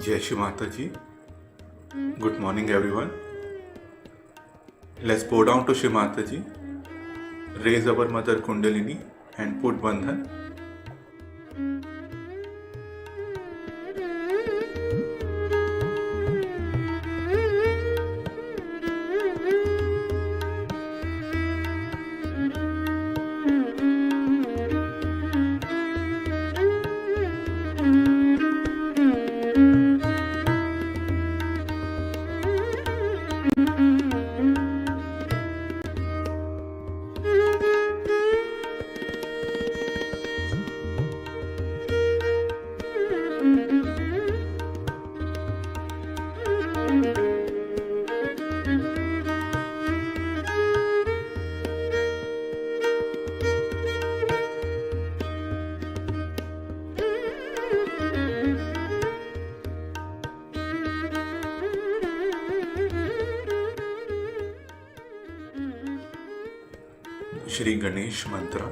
Jai Shri Mataji. Good morning, everyone. Let's bow down to Shri Mataji, raise our Mother Kundalini, and put Bandhan. Shri Ganesh Mantra.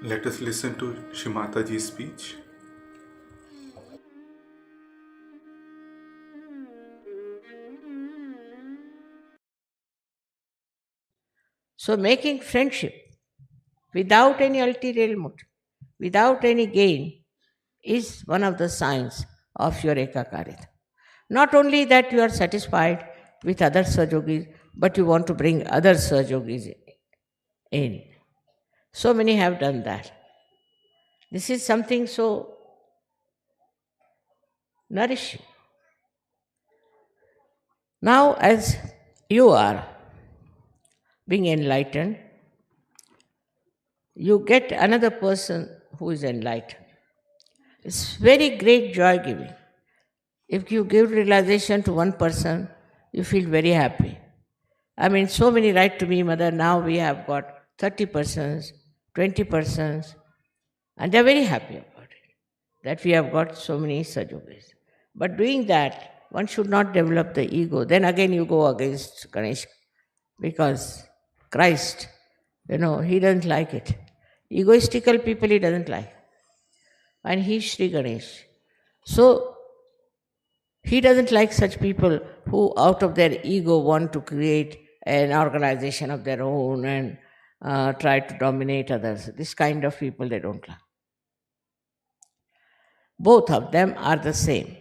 Let us listen to Shri Mataji's speech. So making friendship without any ulterior motive, without any gain, is one of the signs of your ekakarita. Not only that you are satisfied with other Sahajogis, but you want to bring other Sahajogis in. So many have done that. This is something so nourishing. Now, as you are being enlightened, you get another person who is enlightened. It's very great joy giving. If you give realization to one person, you feel very happy. I mean, so many write to me, Mother, now we have got 30 persons, 20 persons, and they're very happy about it, that we have got so many Sahajogis. But doing that, one should not develop the ego. Then again you go against Ganesh, because Christ, he doesn't like it. Egoistical people he doesn't like. And he's Sri Ganesh. So, he doesn't like such people who, out of their ego, want to create an organization of their own and try to dominate others. This kind of people they don't like. Both of them are the same.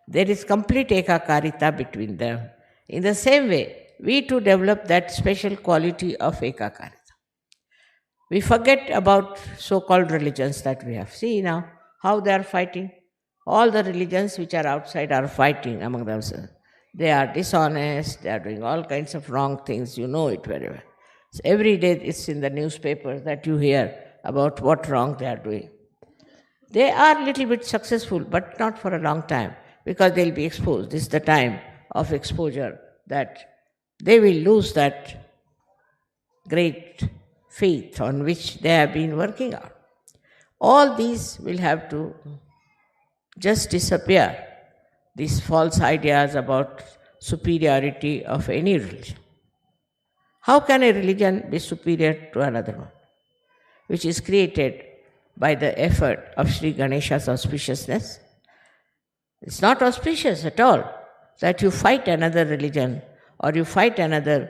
There is complete ekakarita between them. In the same way, we too develop that special quality of ekakarita. We forget about so-called religions that we have. See now how they are fighting. All the religions which are outside are fighting among themselves. They are dishonest, they are doing all kinds of wrong things, you know it very well. So every day it's in the newspapers that you hear about what wrong they are doing. They are a little bit successful, but not for a long time, because they'll be exposed. This is the time of exposure that they will lose that great faith on which they have been working on. All these will have to just disappear, these false ideas about superiority of any religion. How can a religion be superior to another one, which is created by the effort of Sri Ganesha's auspiciousness? It's not auspicious at all that you fight another religion or you fight another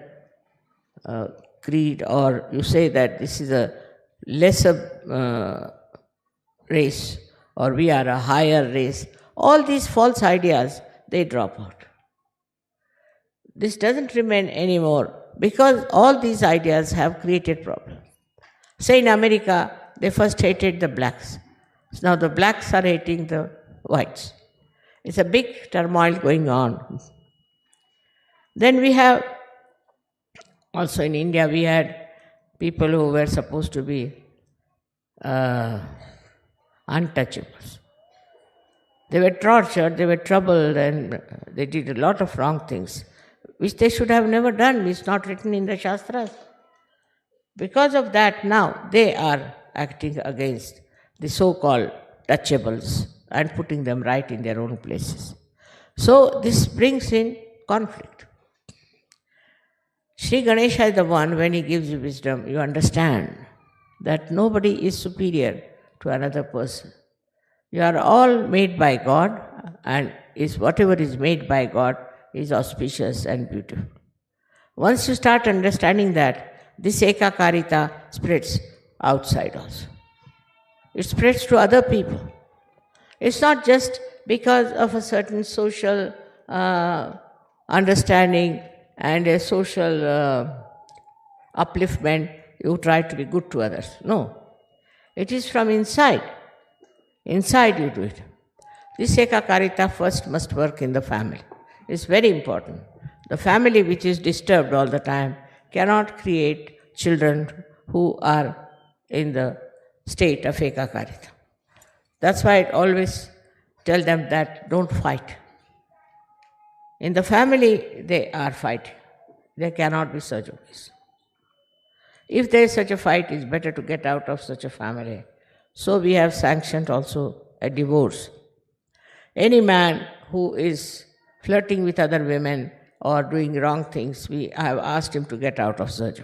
creed, or you say that this is a lesser race or we are a higher race. All these false ideas, they drop out. This doesn't remain anymore because all these ideas have created problems. Say in America, they first hated the blacks. So now the blacks are hating the whites. It's a big turmoil going on. Then we have, also in India, we had people who were supposed to be untouchables. They were tortured, they were troubled, and they did a lot of wrong things, which they should have never done. It's not written in the Shastras. Because of that, now they are acting against the so-called touchables and putting them right in their own places. So this brings in conflict. Sri Ganesha is the one, when he gives you wisdom, you understand that nobody is superior to another person. You are all made by God, and whatever is made by God is auspicious and beautiful. Once you start understanding that, this ekakarita spreads outside also. It spreads to other people. It's not just because of a certain social understanding and a social upliftment you try to be good to others. No. It is from inside. Inside you do it. This ekakarita first must work in the family. It's very important. The family which is disturbed all the time cannot create children who are in the state of ekakarita. That's why I always tell them that don't fight. In the family, they are fighting. There cannot be such a place. If there is such a fight, it's better to get out of such a family. So we have sanctioned also a divorce. Any man who is flirting with other women or doing wrong things, we have asked him to get out of Sajo.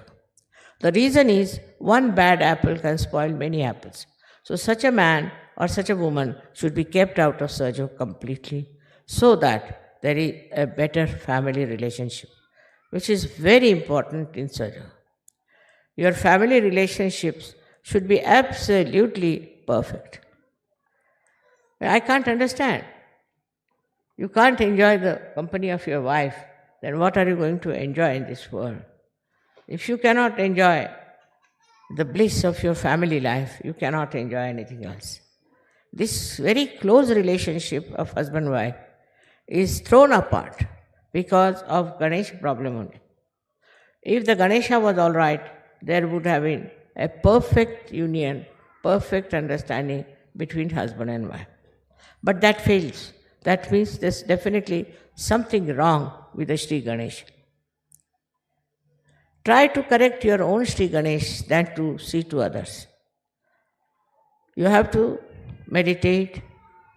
The reason is, one bad apple can spoil many apples. So such a man or such a woman should be kept out of Sajo completely, so that there is a better family relationship, which is very important in Sajo. Your family relationships should be absolutely perfect. I can't understand. You can't enjoy the company of your wife, then what are you going to enjoy in this world? If you cannot enjoy the bliss of your family life, you cannot enjoy anything else. This very close relationship of husband-wife is thrown apart because of Ganesha problem only. If the Ganesha was all right, there would have been a perfect union, perfect understanding between husband and wife. But that fails. That means there's definitely something wrong with the Sri Ganesh. Try to correct your own Sri Ganesh than to see to others. You have to meditate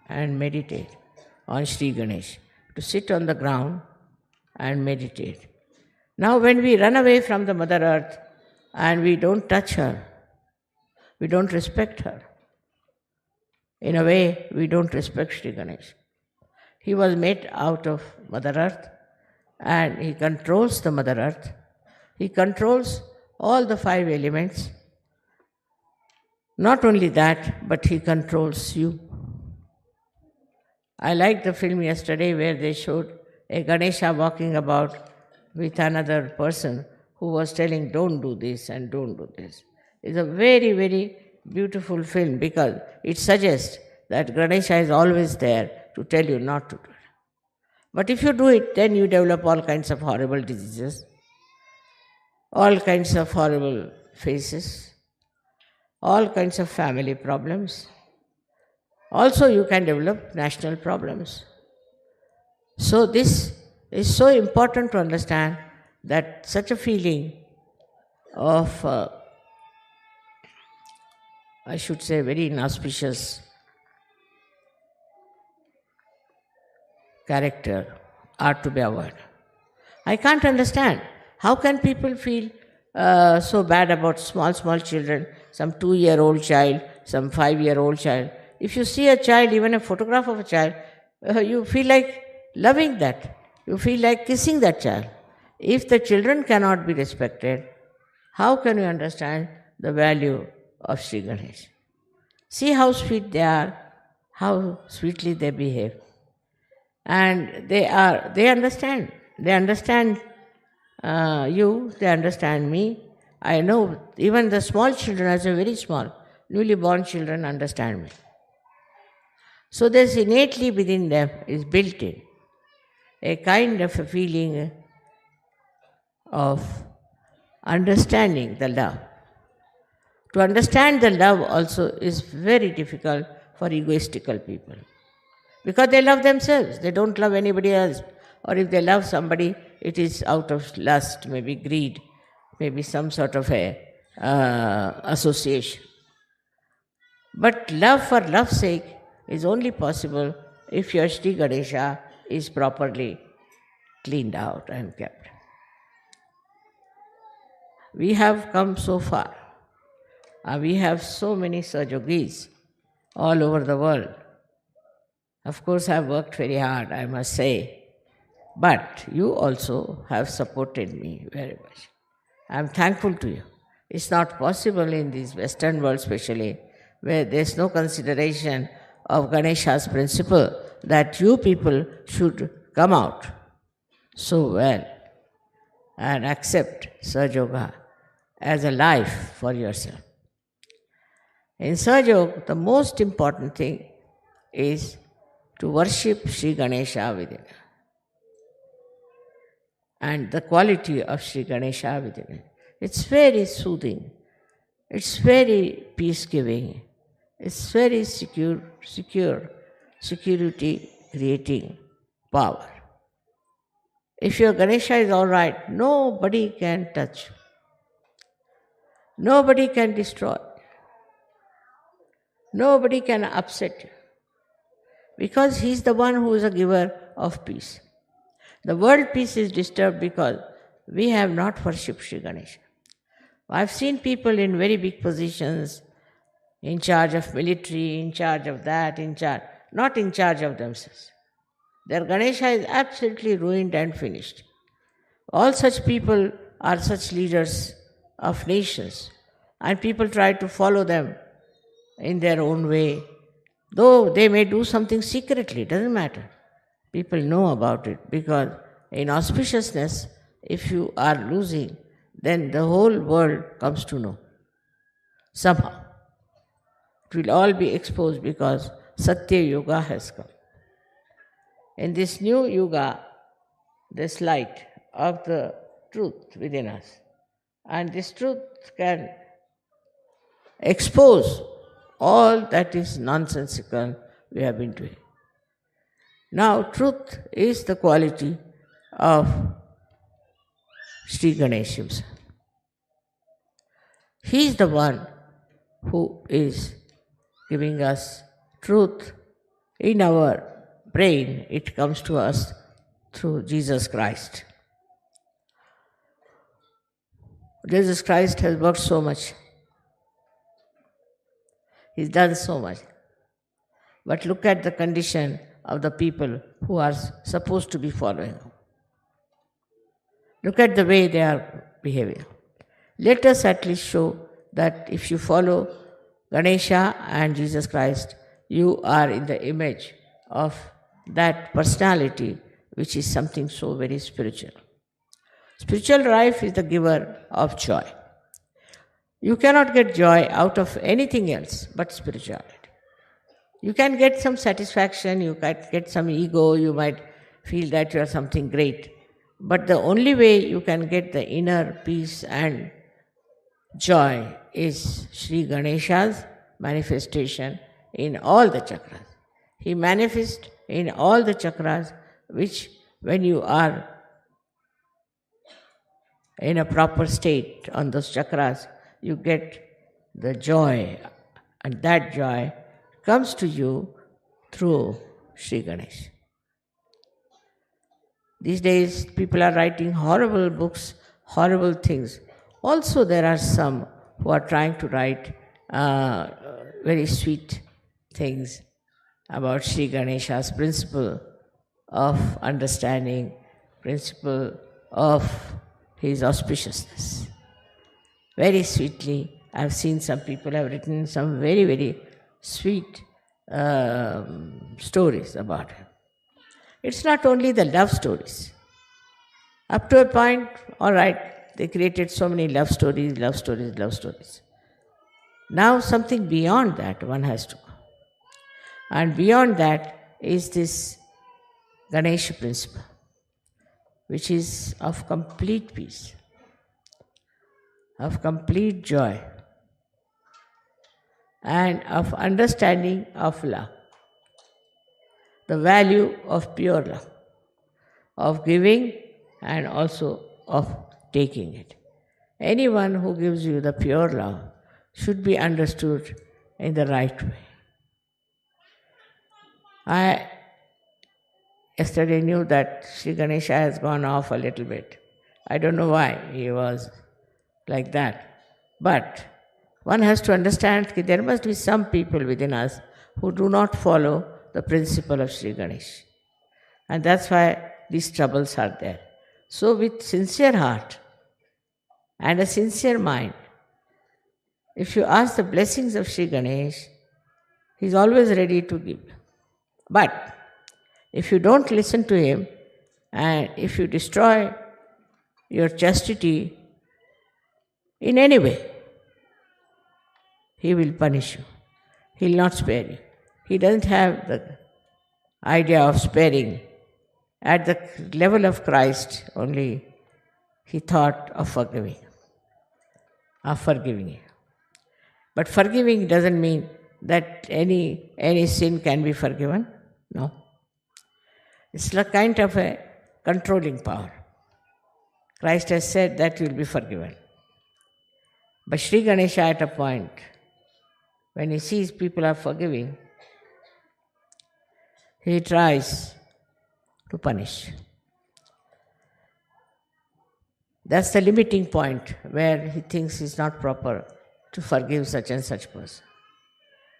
and meditate on Sri Ganesh, to sit on the ground and meditate. Now when we run away from the Mother Earth and we don't touch her, we don't respect her. In a way, we don't respect Sri Ganesh. He was made out of Mother Earth and he controls the Mother Earth. He controls all the 5 elements. Not only that, but he controls you. I liked the film yesterday where they showed a Ganesha walking about with another person who was telling, don't do this and don't do this. It's a very, very beautiful film because it suggests that Ganesha is always there to tell you not to do it. But if you do it, then you develop all kinds of horrible diseases, all kinds of horrible faces, all kinds of family problems. Also, you can develop national problems. So this is so important to understand that such a feeling of, I should say, very inauspicious character are to be avoided. I can't understand. How can people feel so bad about small children, some 2-year-old child, some 5-year-old child? If you see a child, even a photograph of a child, you feel like loving that. You feel like kissing that child. If the children cannot be respected, how can you understand the value of Sri Ganesh? See how sweet they are, how sweetly they behave. And they understand. They understand you, they understand me. I know even the small children, as a very small, newly born children, understand me. So there's innately within them, is built in, a kind of a feeling of understanding the love. To understand the love also is very difficult for egoistical people because they love themselves, they don't love anybody else. Or if they love somebody, it is out of lust, maybe greed, maybe some sort of a association. But love for love's sake is only possible if your Sri Ganesha is properly cleaned out and kept. We have come so far. We have so many Sahajogis all over the world. Of course, I've worked very hard, I must say. But you also have supported me very much. I'm thankful to you. It's not possible in this Western world, especially, where there's no consideration of Ganesha's principle that you people should come out so well and accept Sahaja as a life for yourself. In Sahaja, the most important thing is to worship Sri Ganesha within, and the quality of Sri Ganesha within it. It's very soothing, it's very peace-giving, it's very security creating power. If your Ganesha is all right, nobody can touch you. Nobody can destroy. Nobody can upset you. Because he is the one who is a giver of peace. The world peace is disturbed because we have not worshipped Sri Ganesha. I've seen people in very big positions, in charge of military, in charge of that, not in charge of themselves. Their Ganesha is absolutely ruined and finished. All such people are such leaders of nations, and people try to follow them in their own way. Though they may do something secretly, it doesn't matter. People know about it because in auspiciousness, if you are losing, then the whole world comes to know. Somehow. It will all be exposed because Satya Yuga has come. In this new Yuga, this light of the truth within us, and this truth can expose all that is nonsensical we have been doing. Now, truth is the quality of Sri Ganesh himself. He is the one who is giving us truth in our brain. It comes to us through Jesus Christ. Jesus Christ has worked so much. He's done so much. But look at the condition of the people who are supposed to be following him. Look at the way they are behaving. Let us at least show that if you follow Ganesha and Jesus Christ, you are in the image of that personality which is something so very spiritual. Spiritual life is the giver of joy. You cannot get joy out of anything else but spirituality. You can get some satisfaction, you can get some ego, you might feel that you are something great. But the only way you can get the inner peace and joy is Sri Ganesha's manifestation in all the chakras. He manifests in all the chakras, which when you are in a proper state on those chakras, you get the joy, and that joy comes to you through Sri Ganesh. These days, people are writing horrible books, horrible things. Also, there are some who are trying to write very sweet things. about Sri Ganesha's principle of understanding, principle of his auspiciousness. Very sweetly, I've seen some people have written some very, very sweet stories about him. It's not only the love stories. Up to a point, all right, they created so many love stories, love stories, love stories. Now, something beyond that one has to go. And beyond that is this Ganesha principle, which is of complete peace, of complete joy, and of understanding of love, the value of pure love, of giving and also of taking it. Anyone who gives you the pure love should be understood in the right way. I yesterday knew that Sri Ganesha has gone off a little bit. I don't know why he was like that. But one has to understand that there must be some people within us who do not follow the principle of Sri Ganesh. And that's why these troubles are there. So with sincere heart and a sincere mind, if you ask the blessings of Sri Ganesh, he is always ready to give. But if you don't listen to him and if you destroy your chastity in any way, he will punish you. He will not spare you. He doesn't have the idea of sparing. At the level of Christ only he thought of forgiving you. But forgiving doesn't mean that any sin can be forgiven. No. It's like kind of a controlling power. Christ has said that you will be forgiven. But Sri Ganesha at a point, when he sees people are forgiving, he tries to punish. That's the limiting point where he thinks it's not proper to forgive such and such person.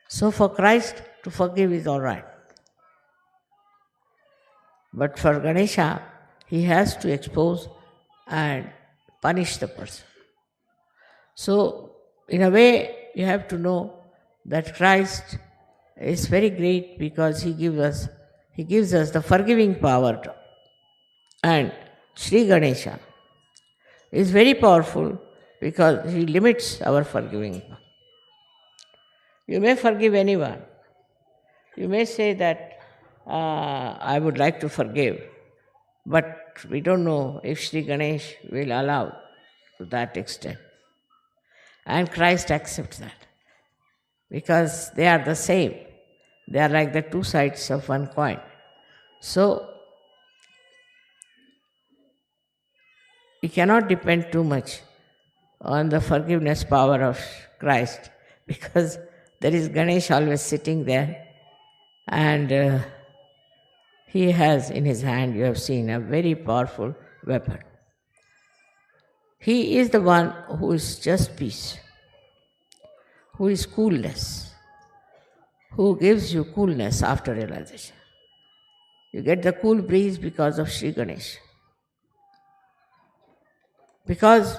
So for Christ, to forgive is all right. But for Ganesha, he has to expose and punish the person. So, in a way, you have to know that Christ is very great because he gives us the forgiving power. And Sri Ganesha is very powerful because he limits our forgiving power. You may forgive anyone. You may say that I would like to forgive, but we don't know if Sri Ganesh will allow to that extent. And Christ accepts that because they are the same. They are like the two sides of one coin. So, we cannot depend too much on the forgiveness power of Christ because there is Ganesh always sitting there and he has in his hand, you have seen, a very powerful weapon. He is the one who is just peace, who is coolness, who gives you coolness after realization. You get the cool breeze because of Sri Ganesh. Because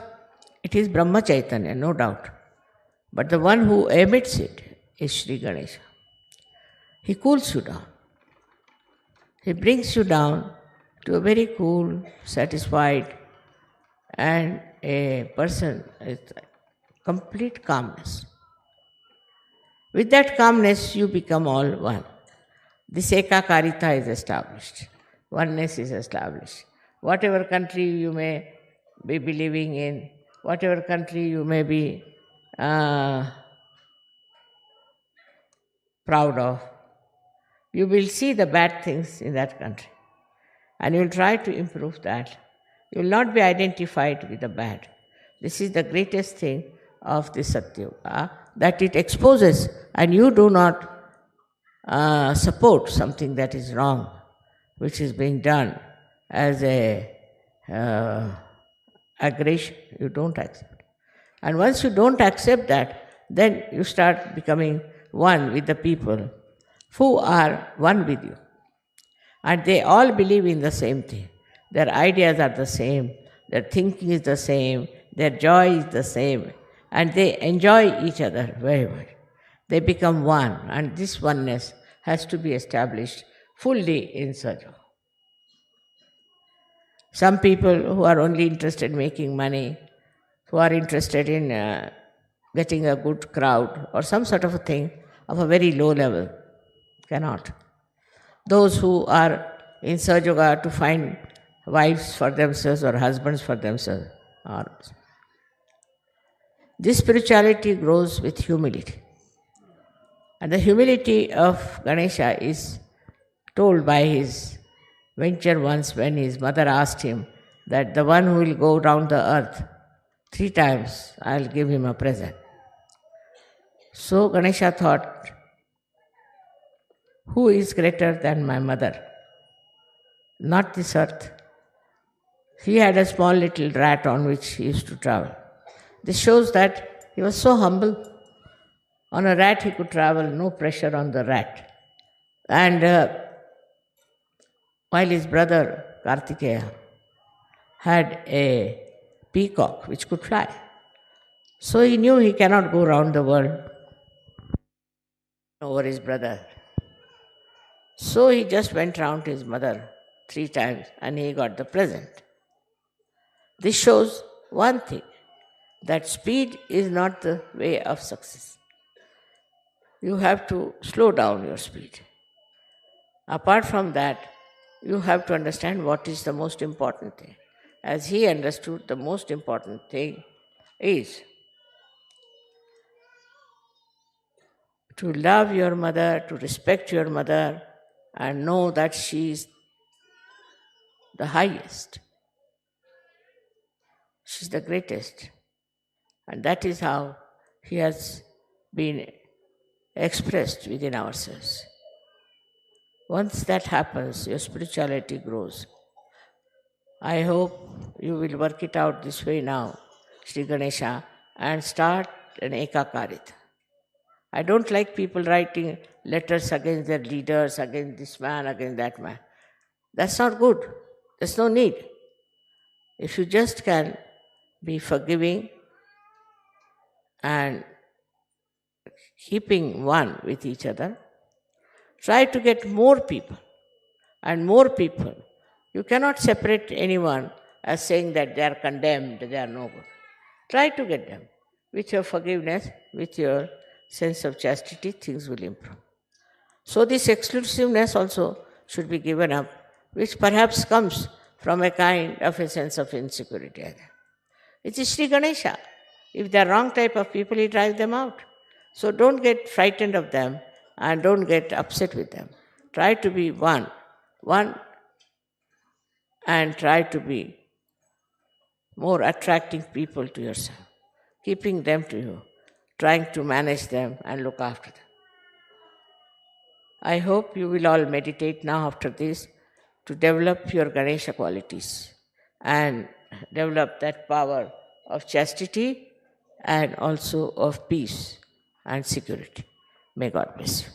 it is Brahma Chaitanya, no doubt. But the one who emits it is Sri Ganesha. He cools you down. He brings you down to a very cool, satisfied, and a person with complete calmness. With that calmness, you become all one. This ekakarita is established. Oneness is established. Whatever country you may be believing in, whatever country you may be proud of, you will see the bad things in that country. And you will try to improve that. You will not be identified with the bad. This is the greatest thing of the Satyuga, that it exposes and you do not support something that is wrong, which is being done as a aggression. You don't accept. And once you don't accept that, then you start becoming one with the people. who are one with you. And they all believe in the same thing. Their ideas are the same, their thinking is the same, their joy is the same, and they enjoy each other very much. They become one, and this oneness has to be established fully in Sajo. Some people who are only interested in making money, who are interested in getting a good crowd or some sort of a thing of a very low level, cannot. Those who are in Sajoga to find wives for themselves or husbands for themselves. This spirituality grows with humility. And the humility of Ganesha is told by his venture once when his mother asked him that the one who will go round the earth 3 times, I'll give him a present. So Ganesha thought, who is greater than my mother? Not this earth. He had a small little rat on which he used to travel. This shows that he was so humble. On a rat he could travel, no pressure on the rat. And while his brother Kartikeya had a peacock which could fly. So he knew he cannot go round the world over his brother. So he just went round to his mother 3 times and he got the present. This shows one thing, that speed is not the way of success. You have to slow down your speed. Apart from that, you have to understand what is the most important thing. As he understood, the most important thing is to love your mother, to respect your mother, and know that she is the highest. She is the greatest. And that is how he has been expressed within ourselves. Once that happens, your spirituality grows. I hope you will work it out this way now, Sri Ganesha, and start an Ekakarita. I don't like people writing letters against their leaders, against this man, against that man. That's not good. There's no need. If you just can be forgiving and keeping one with each other, try to get more people and more people. You cannot separate anyone as saying that they are condemned, they are no good. Try to get them. With your forgiveness, with your sense of chastity, things will improve. So this exclusiveness also should be given up, which perhaps comes from a kind of a sense of insecurity. It is Sri Ganesha. If they are wrong type of people, he drives them out. So don't get frightened of them and don't get upset with them. Try to be one, and try to be more attracting people to yourself, keeping them to you, trying to manage them and look after them. I hope you will all meditate now after this to develop your Ganesha qualities and develop that power of chastity and also of peace and security. May God bless you.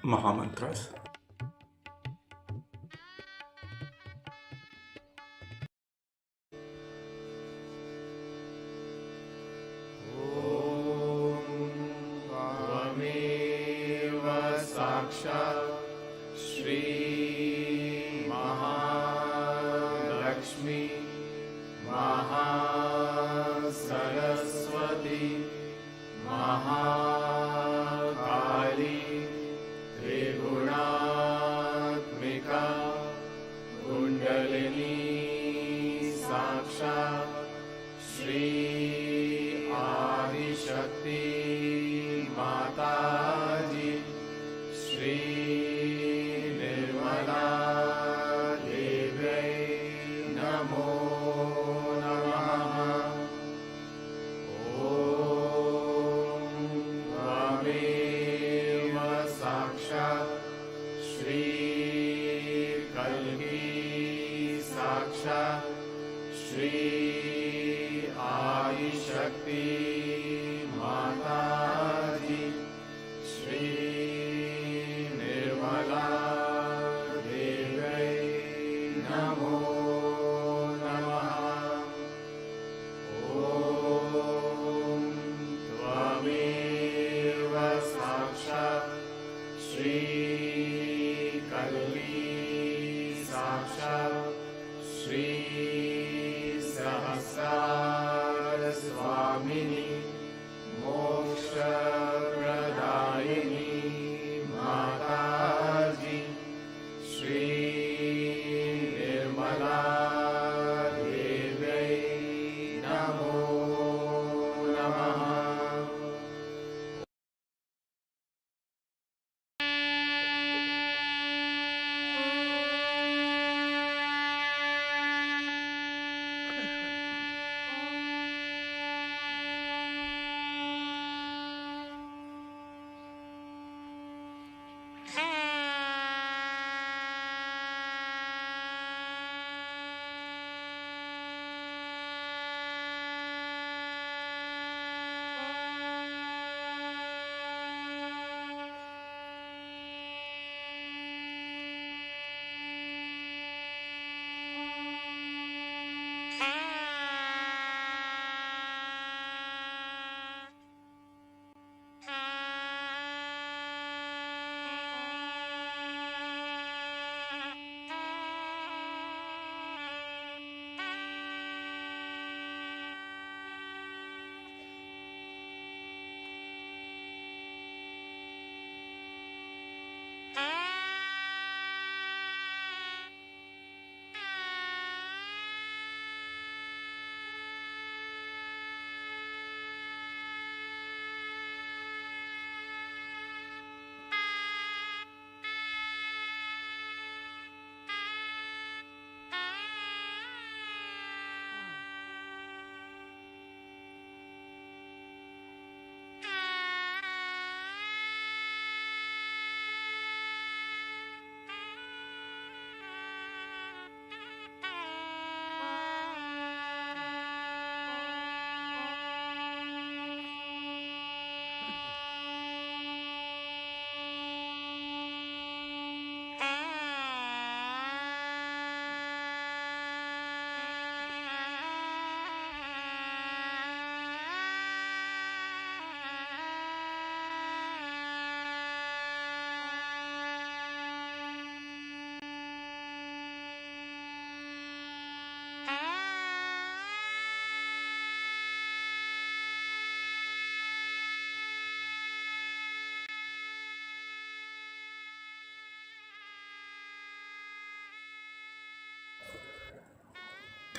Mahamantras. त्वमेव साक्षात् श्री महालक्ष्मी महासरस्वती महाकाली त्रिगुणात्मिका कुण्डलिनी साक्षात् श्री आदिशक्ति माताजी श्री निर्मला देव्यै नमो नमः। ॐ त्वमेव साक्षात् श्री कल्की साक्षात् श्री आदिशक्ति माताजी श्री निर्मला देव्यै नमो नमः। ॐ त्वमेव साक्षात् श्री कल्की साक्षात् श्री सहस्रार स्वामिनी मोक्षप्रदायिनी माताजी श्री निर्मला देव्यै नमो नमः।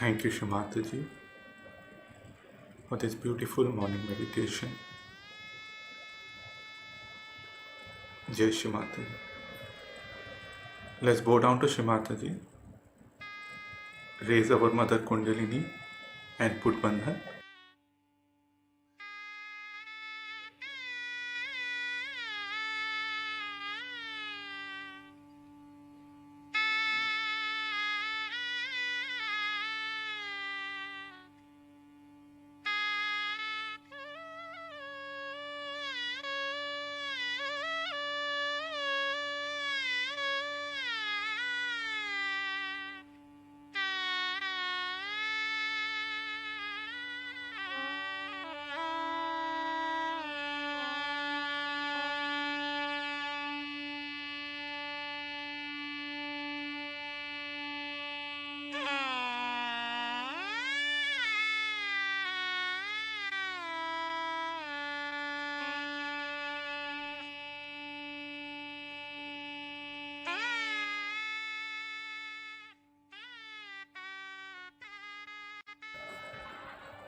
Thank you, Shimataji, for this beautiful morning meditation. Jai Shimataji. Let's bow down to Shimataji, raise our Mother Kundalini and put Bandhan.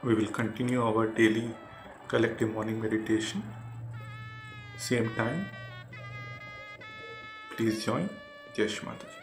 we will continue our daily collective morning meditation. Same time. Please join. Jai Shri Mataji.